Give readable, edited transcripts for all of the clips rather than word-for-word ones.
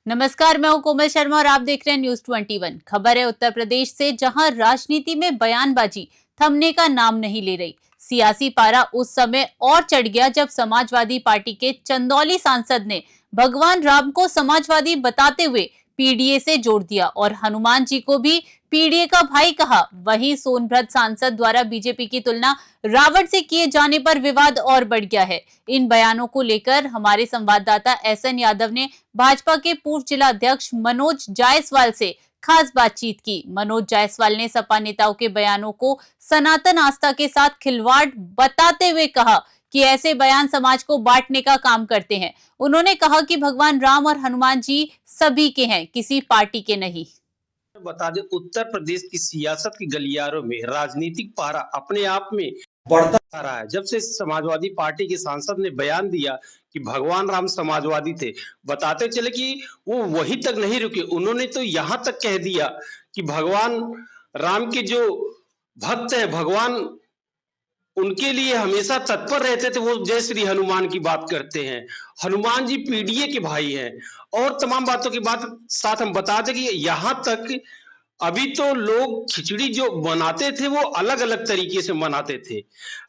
नमस्कार, मैं हूं कोमल शर्मा और आप देख रहे हैं न्यूज 21। खबर है उत्तर प्रदेश से, जहां राजनीति में बयानबाजी थमने का नाम नहीं ले रही। सियासी पारा उस समय और चढ़ गया जब समाजवादी पार्टी के चंदौली सांसद ने भगवान राम को समाजवादी बताते हुए पीडीए से जोड़ दिया और हनुमान जी को भी पीडीए का भाई कहा। वहीं सोनभद्र सांसद द्वारा बीजेपी की तुलना रावण से किए जाने पर विवाद और बढ़ गया है। इन बयानों को लेकर हमारे संवाददाता एसएन यादव ने भाजपा के पूर्व जिला अध्यक्ष मनोज जायसवाल से खास बातचीत की। मनोज जायसवाल ने सपा नेताओं के बयानों को सनातन आस्था के साथ खिलवाड़ बताते हुए कहा कि ऐसे बयान समाज को बांटने का काम करते हैं। उन्होंने कहा कि भगवान राम और हनुमान जी सभी के हैं, किसी पार्टी के नहीं। बता दें, उत्तर प्रदेश की सियासत की गलियारों में राजनीतिक पारा अपने आप में बढ़ता जा रहा है। जब से समाजवादी पार्टी के सांसद ने बयान दिया कि भगवान राम समाजवादी थे, बताते चले कि वो वहीं तक नहीं रुके। उन्होंने तो यहां तक कह दिया कि भगवान राम के जो भक्त हैं, भगवान उनके लिए हमेशा तत्पर रहते थे। वो जय श्री हनुमान की बात करते हैं। हनुमान जी पीडीए के भाई हैं और तमाम बातों की बात साथ हम बता दें कि यहाँ तक अभी तो लोग खिचड़ी जो बनाते थे वो अलग अलग तरीके से मनाते थे।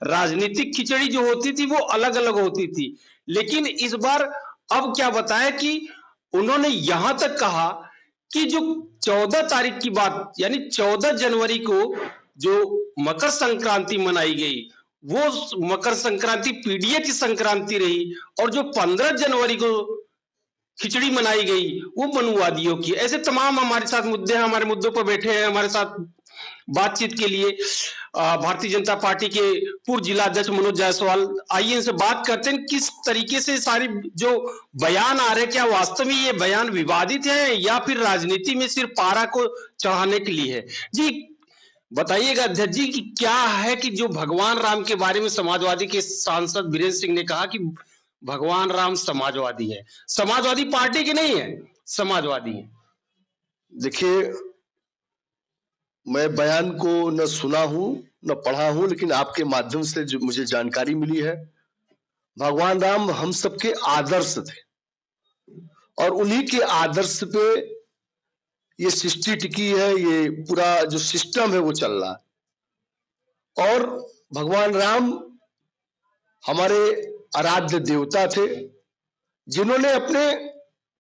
राजनीतिक खिचड़ी जो होती थी वो अलग अलग होती थी, लेकिन इस बार अब क्या बताया कि उन्होंने यहां तक कहा कि जो 14 तारीख की बात, यानी 14 जनवरी को जो मकर संक्रांति मनाई गई, वो मकर संक्रांति पीडीए की संक्रांति रही, और जो 15 जनवरी को खिचड़ी मनाई गई वो मनुवादियों की। ऐसे तमाम हमारे साथ मुद्दे हैं, हमारे मुद्दों पर बैठे हैं हमारे साथ बातचीत के लिए भारतीय जनता पार्टी के पूर्व जिला अध्यक्ष मनोज जायसवाल। आइए इनसे बात करते हैं किस तरीके से सारी जो बयान आ रहे हैं, क्या वास्तव में ये बयान विवादित है या फिर राजनीति में सिर्फ पारा को चढ़ाने के लिए है। जी बताइएगा अध्यक्ष जी कि क्या है कि जो भगवान राम के बारे में समाजवादी के सांसद वीरेंद्र सिंह ने कहा कि भगवान राम समाजवादी है, समाजवादी पार्टी की नहीं है, समाजवादी है। देखिए, मैं बयान को न सुना हूं न पढ़ा हूं, लेकिन आपके माध्यम से जो मुझे जानकारी मिली है, भगवान राम हम सबके आदर्श थे और उन्हीं के आदर्श पे ये सृष्टि टिकी है, ये पूरा जो सिस्टम है वो चल रहा है। और भगवान राम हमारे आराध्य देवता थे, जिन्होंने अपने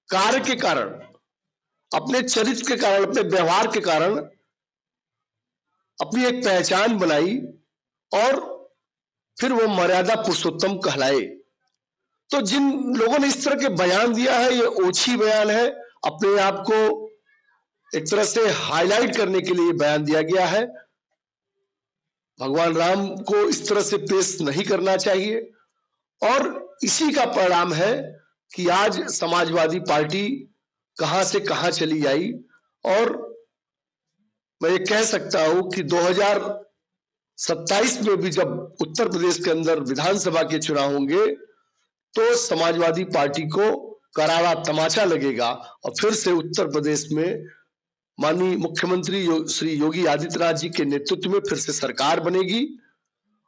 कार्य के कारण, अपने चरित्र के कारण, अपने व्यवहार के कारण अपनी एक पहचान बनाई और फिर वो मर्यादा पुरुषोत्तम कहलाए। तो जिन लोगों ने इस तरह के बयान दिया है, ये ओछी बयान है, अपने आप को एक तरह से हाईलाइट करने के लिए बयान दिया गया है। भगवान राम को इस तरह से पेश नहीं करना चाहिए और इसी का परिणाम है कि आज समाजवादी पार्टी कहां से कहां चली आई। और मैं ये कह सकता हूं कि 2027 में भी जब उत्तर प्रदेश के अंदर विधानसभा के चुनाव होंगे तो समाजवादी पार्टी को करारा तमाचा लगेगा और फिर से उत्तर प्रदेश में माननीय मुख्यमंत्री श्री योगी आदित्यनाथ जी के नेतृत्व में फिर से सरकार बनेगी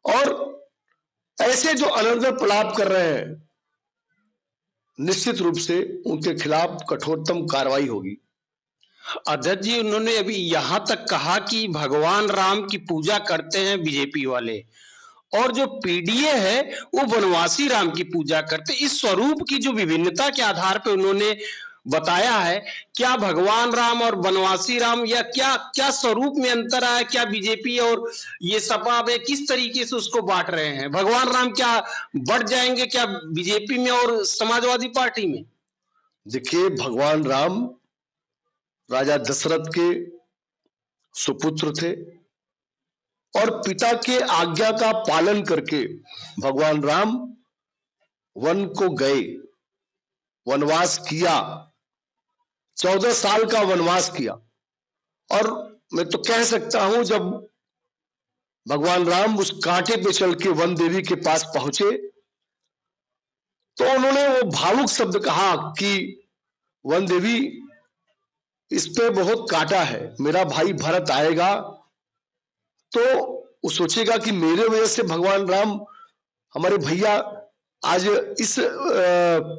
और ऐसे जो अनर्गल प्रलाप कर रहे हैं, निश्चित रूप से उनके खिलाफ कठोरतम कार्रवाई होगी। अध्यक्ष जी, उन्होंने अभी यहां तक कहा कि भगवान राम की पूजा करते हैं बीजेपी वाले और जो पीडीए है वो वनवासी राम की पूजा करते। इस स्वरूप की जो विभिन्नता के आधार पर उन्होंने बताया है, क्या भगवान राम और वनवासी राम या क्या क्या स्वरूप में अंतर आया, क्या बीजेपी और ये सपा में किस तरीके से उसको बांट रहे हैं? भगवान राम क्या बढ़ जाएंगे क्या बीजेपी में और समाजवादी पार्टी में? देखिए, भगवान राम राजा दशरथ के सुपुत्र थे और पिता के आज्ञा का पालन करके भगवान राम वन को गए, वनवास किया, 14 साल का वनवास किया। और मैं तो कह सकता हूं जब भगवान राम उस कांटे पे चल के वन देवी के पास पहुंचे तो उन्होंने वो भावुक शब्द कहा कि वन देवी, इस पे बहुत कांटा है, मेरा भाई भरत आएगा तो वो सोचेगा कि मेरे वजह से भगवान राम, हमारे भैया आज इस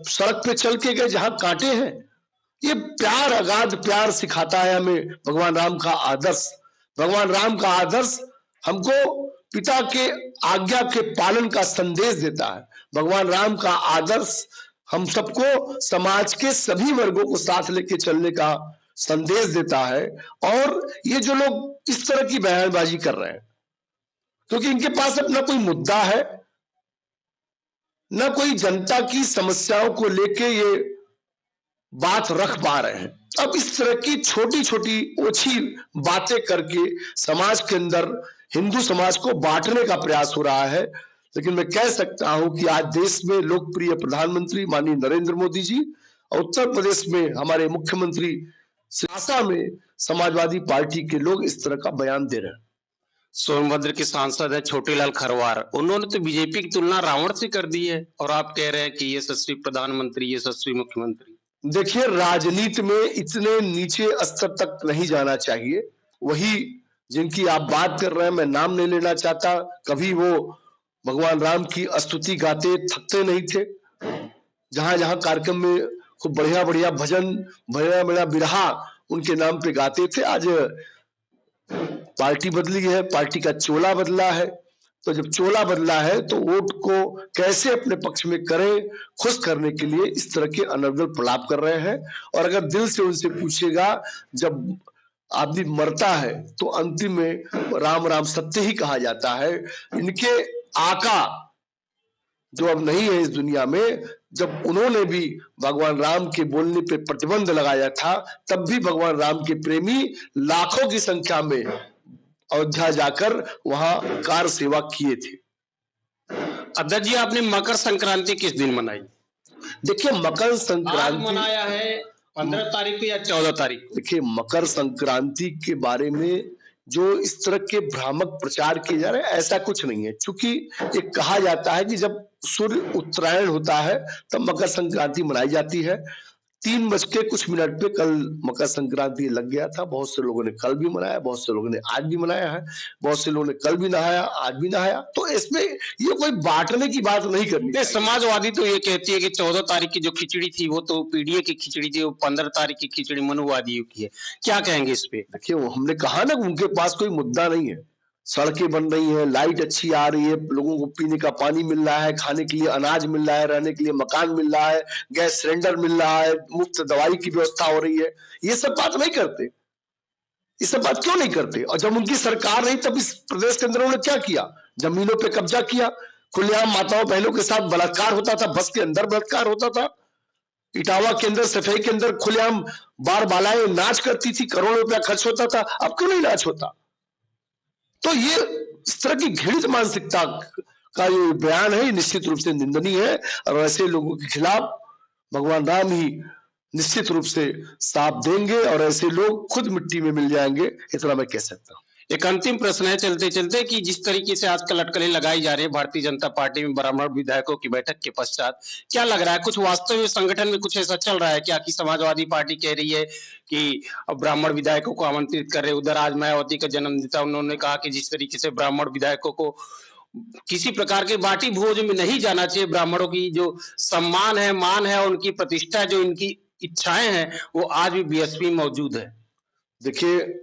सड़क पे चल के गए जहां कांटे हैं, ये प्यार, अगाध प्यार सिखाता है हमें भगवान राम का आदर्श। भगवान राम का आदर्श हमको पिता के आज्ञा के पालन का संदेश देता है। भगवान राम का आदर्श हम सबको समाज के सभी वर्गों को साथ लेके चलने का संदेश देता है। और ये जो लोग इस तरह की बयानबाजी कर रहे हैं, क्योंकि इनके पास अपना कोई मुद्दा है, न कोई जनता की समस्याओं को लेके ये बात रख पा रहे हैं। अब इस तरह की छोटी छोटी ओछी बातें करके समाज के अंदर हिंदू समाज को बांटने का प्रयास हो रहा है। लेकिन मैं कह सकता हूं कि आज देश में लोकप्रिय प्रधानमंत्री माननीय नरेंद्र मोदी जी और उत्तर प्रदेश में हमारे मुख्यमंत्री सियासा में समाजवादी पार्टी के लोग इस तरह का बयान दे रहे हैं। सोनभद्र के सांसद है छोटेलाल खरवार, उन्होंने तो बीजेपी की तुलना रावण से कर दी है और आप कह रहे हैं कि यशस्वी प्रधानमंत्री, यशस्वी मुख्यमंत्री। देखिए, राजनीति में इतने नीचे स्तर तक नहीं जाना चाहिए। वही जिनकी आप बात कर रहे हैं, मैं नाम नहीं लेना चाहता, कभी वो भगवान राम की स्तुति गाते थकते नहीं थे। जहां जहां कार्यक्रम में खूब बढ़िया बढ़िया भजन, बढ़िया बढ़िया बिरहा उनके नाम पे गाते थे। आज पार्टी बदली है, पार्टी का चोला बदला है। तो जब चोला बदला है तो वोट को कैसे अपने पक्ष में करें, खुश करने के लिए इस तरह के अनर्गल प्रलाप कर रहे हैं। और अगर दिल से उनसे पूछेगा, जब आदमी मरता है तो अंतिम में राम राम सत्य ही कहा जाता है। इनके आका जो अब नहीं है इस दुनिया में, जब उन्होंने भी भगवान राम के बोलने पे प्रतिबंध लगाया था, तब भी भगवान राम के प्रेमी लाखों की संख्या में अयोध्या जाकर वहां कार सेवा किए थे। अध्यक्ष जी, आपने मकर संक्रांति किस दिन मनाई? देखिए, मकर आज संक्रांति मनाया है 15 तारीख को या 14 तारीख को? देखिए, मकर संक्रांति के बारे में जो इस तरह के भ्रामक प्रचार किए जा रहे हैं, ऐसा कुछ नहीं है। चूंकि ये कहा जाता है कि जब सूर्य उत्तरायण होता है तब मकर संक्रांति मनाई जाती है। 3:00 पे कल मकर संक्रांति लग गया था। बहुत से लोगों ने कल भी मनाया, बहुत से लोगों ने आज भी मनाया है, बहुत से लोगों ने कल भी नहाया, आज भी नहाया। तो इसमें ये कोई बांटने की बात नहीं करनी चाहिए। समाजवादी तो ये कहती है कि 14 तारीख की जो खिचड़ी थी वो तो पीडीए की खिचड़ी थी, वो 15 तारीख की खिचड़ी मनुवादियों की है। क्या कहेंगे इस पे? देखिए, वो हमने कहा ना, उनके पास कोई मुद्दा नहीं है। सड़कें बन रही हैं, लाइट अच्छी आ रही है, लोगों को पीने का पानी मिल रहा है, खाने के लिए अनाज मिल रहा है, रहने के लिए मकान मिल रहा है, गैस सिलेंडर मिल रहा है, मुफ्त दवाई की व्यवस्था हो रही है। ये सब बात नहीं करते। ये सब बात क्यों नहीं करते? और जब उनकी सरकार रही तब इस प्रदेश के अंदर उन्होंने क्या किया? जमीनों पे कब्जा किया, खुलेआम माताओं बहनों के साथ बलात्कार होता था, बस के अंदर बलात्कार होता था, इटावा के अंदर, सफाई के अंदर खुलेआम बार बालाएं नाच करती थी, करोड़ों रुपया खर्च होता था। अब क्यों नहीं नाच होता? तो ये इस तरह की घृणित मानसिकता का ये बयान है, निश्चित रूप से निंदनीय है। और ऐसे लोगों के खिलाफ भगवान राम ही निश्चित रूप से साथ देंगे और ऐसे लोग खुद मिट्टी में मिल जाएंगे, इतना मैं कह सकता हूं। एक अंतिम प्रश्न है चलते चलते कि जिस तरीके से आजकल अटकलें लगाई जा रही है भारतीय जनता पार्टी में ब्राह्मण विधायकों की बैठक के पश्चात, क्या लग रहा है कुछ वास्तव में संगठन में कुछ ऐसा चल रहा है क्या कि समाजवादी पार्टी कह रही है कि अब ब्राह्मण विधायकों को आमंत्रित कर रहे? उधर आज मायावती का जन्मदिन था, उन्होंने कहा कि जिस तरीके से ब्राह्मण विधायकों को किसी प्रकार के बाटी भोज में नहीं जाना चाहिए, ब्राह्मणों की जो सम्मान है, मान है, उनकी प्रतिष्ठा, जो इनकी इच्छाएं हैं, वो आज भी बीएसपी में मौजूद है। देखिए,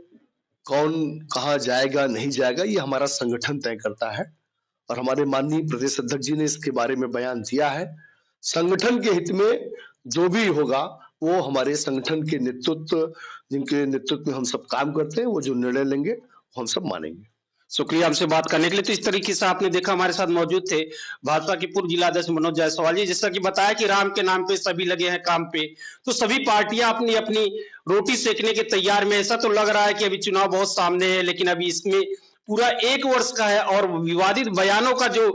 कौन कहाँ जाएगा नहीं जाएगा ये हमारा संगठन तय करता है और हमारे माननीय प्रदेश अध्यक्ष जी ने इसके बारे में बयान दिया है। संगठन के हित में जो भी होगा वो हमारे संगठन के नेतृत्व, जिनके नेतृत्व में हम सब काम करते हैं, वो जो निर्णय लेंगे वो हम सब मानेंगे। शुक्रिया हमसे बात करने के लिए। तो इस तरीके से आपने देखा, हमारे साथ मौजूद थे भाजपा के पूर्व जिलाध्यक्ष मनोज जायसवाल जी। जैसा कि बताया कि राम के नाम पे सभी लगे हैं काम पे, तो सभी पार्टियां अपनी अपनी रोटी सेकने के तैयार में। ऐसा तो लग रहा है कि अभी चुनाव बहुत सामने है, लेकिन अभी इसमें पूरा 1 वर्ष का है और विवादित बयानों का जो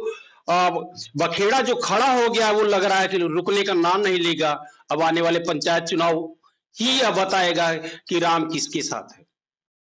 बखेड़ा जो खड़ा हो गया, वो लग रहा है कि रुकने का नाम नहीं लेगा। अब आने वाले पंचायत चुनाव ही बताएगा कि राम किसके साथ है।